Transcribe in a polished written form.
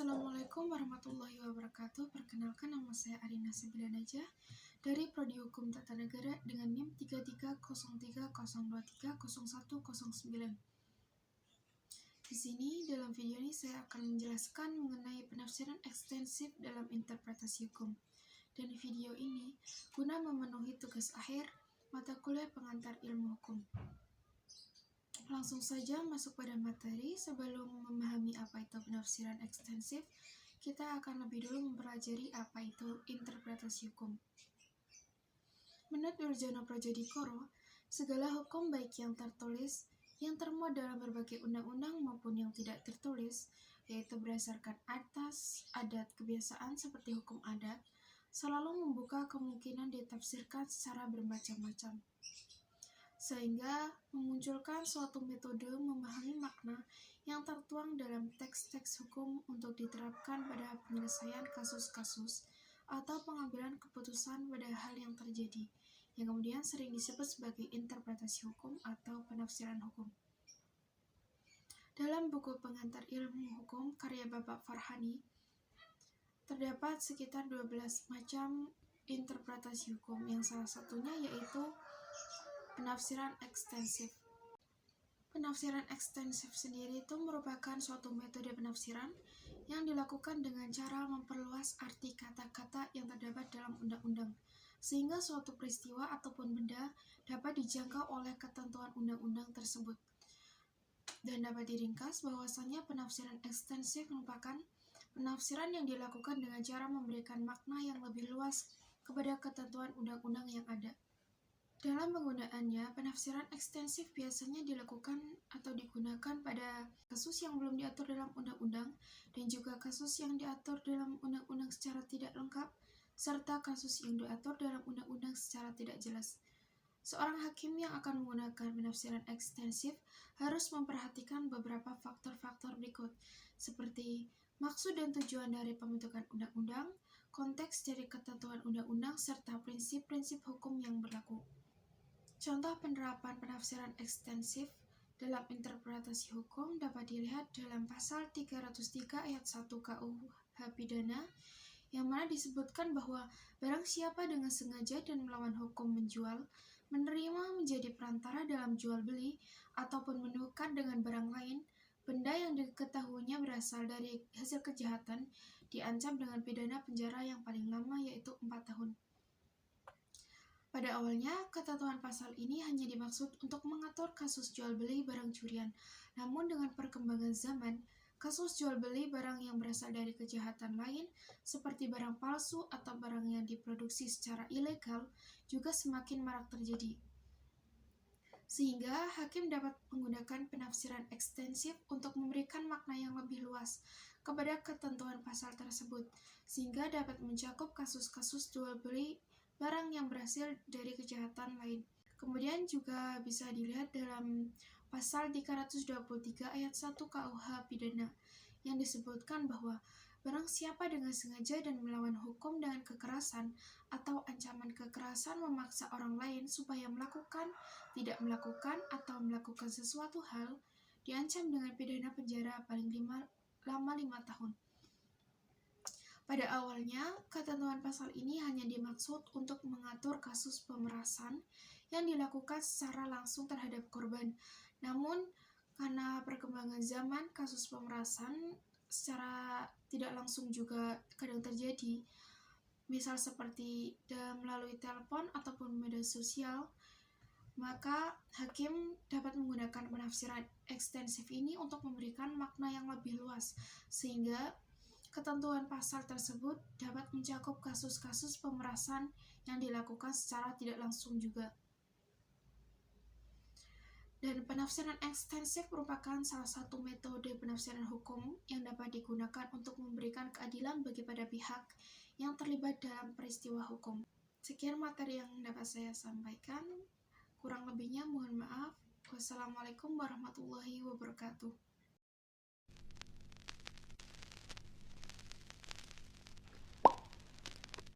Assalamualaikum warahmatullahi wabarakatuh. Perkenalkan, nama saya Arina Sebilanajah dari Prodi Hukum Tata Negara dengan NIM 330302301009. Di sini dalam video ini saya akan menjelaskan mengenai penafsiran ekstensif dalam interpretasi hukum. Dan di video ini guna memenuhi tugas akhir mata kuliah pengantar ilmu hukum. Langsung saja masuk pada materi. Sebelum memahami apa itu penafsiran ekstensif, kita akan lebih dulu mempelajari apa itu interpretasi hukum. Menurut Durjono Prodjodikoro, segala hukum baik yang tertulis, yang termuat dalam berbagai undang-undang maupun yang tidak tertulis, yaitu berdasarkan adat, kebiasaan seperti hukum adat, selalu membuka kemungkinan ditafsirkan secara bermacam-macam, sehingga memunculkan suatu metode memahami makna yang tertuang dalam teks-teks hukum untuk diterapkan pada penyelesaian kasus-kasus atau pengambilan keputusan pada hal yang terjadi, yang kemudian sering disebut sebagai interpretasi hukum atau penafsiran hukum. Dalam buku pengantar ilmu hukum karya Bapak Farhani, terdapat sekitar 12 macam interpretasi hukum, yang salah satunya yaitu penafsiran ekstensif. Penafsiran ekstensif sendiri itu merupakan suatu metode penafsiran yang dilakukan dengan cara memperluas arti kata-kata yang terdapat dalam undang-undang, sehingga suatu peristiwa ataupun benda dapat dijangkau oleh ketentuan undang-undang tersebut. Dan dapat diringkas bahwasanya penafsiran ekstensif merupakan penafsiran yang dilakukan dengan cara memberikan makna yang lebih luas kepada ketentuan undang-undang yang ada. Dalam penggunaannya, penafsiran ekstensif biasanya dilakukan atau digunakan pada kasus yang belum diatur dalam undang-undang dan juga kasus yang diatur dalam undang-undang secara tidak lengkap, serta kasus yang diatur dalam undang-undang secara tidak jelas. Seorang hakim yang akan menggunakan penafsiran ekstensif harus memperhatikan beberapa faktor-faktor berikut, seperti maksud dan tujuan dari pembentukan undang-undang, konteks dari ketentuan undang-undang, serta prinsip-prinsip hukum yang berlaku. Contoh penerapan penafsiran ekstensif dalam interpretasi hukum dapat dilihat dalam pasal 303 ayat 1 KUH Pidana, yang mana disebutkan bahwa barang siapa dengan sengaja dan melawan hukum menjual, menerima, menjadi perantara dalam jual beli, ataupun menukar dengan barang lain, benda yang diketahuinya berasal dari hasil kejahatan, diancam dengan pidana penjara yang paling lama yaitu 4 tahun. Pada awalnya, ketentuan pasal ini hanya dimaksud untuk mengatur kasus jual beli barang curian. Namun dengan perkembangan zaman, kasus jual beli barang yang berasal dari kejahatan lain, seperti barang palsu atau barang yang diproduksi secara ilegal, juga semakin marak terjadi. Sehingga hakim dapat menggunakan penafsiran ekstensif untuk memberikan makna yang lebih luas kepada ketentuan pasal tersebut, sehingga dapat mencakup kasus-kasus jual beli barang yang berhasil dari kejahatan lain. Kemudian juga bisa dilihat dalam pasal 323 ayat 1 KUH Pidana, yang disebutkan bahwa barang siapa dengan sengaja dan melawan hukum dengan kekerasan atau ancaman kekerasan memaksa orang lain supaya melakukan, tidak melakukan, atau melakukan sesuatu hal, diancam dengan pidana penjara paling lama 5 tahun. Pada awalnya, ketentuan pasal ini hanya dimaksud untuk mengatur kasus pemerasan yang dilakukan secara langsung terhadap korban. Namun, karena perkembangan zaman, kasus pemerasan secara tidak langsung juga kadang terjadi, misal seperti melalui telepon ataupun media sosial, maka hakim dapat menggunakan penafsiran ekstensif ini untuk memberikan makna yang lebih luas, sehingga ketentuan pasal tersebut dapat mencakup kasus-kasus pemerasan yang dilakukan secara tidak langsung juga. Dan penafsiran ekstensif merupakan salah satu metode penafsiran hukum yang dapat digunakan untuk memberikan keadilan bagi pada pihak yang terlibat dalam peristiwa hukum. Sekian materi yang dapat saya sampaikan. Kurang lebihnya mohon maaf. Wassalamualaikum warahmatullahi wabarakatuh.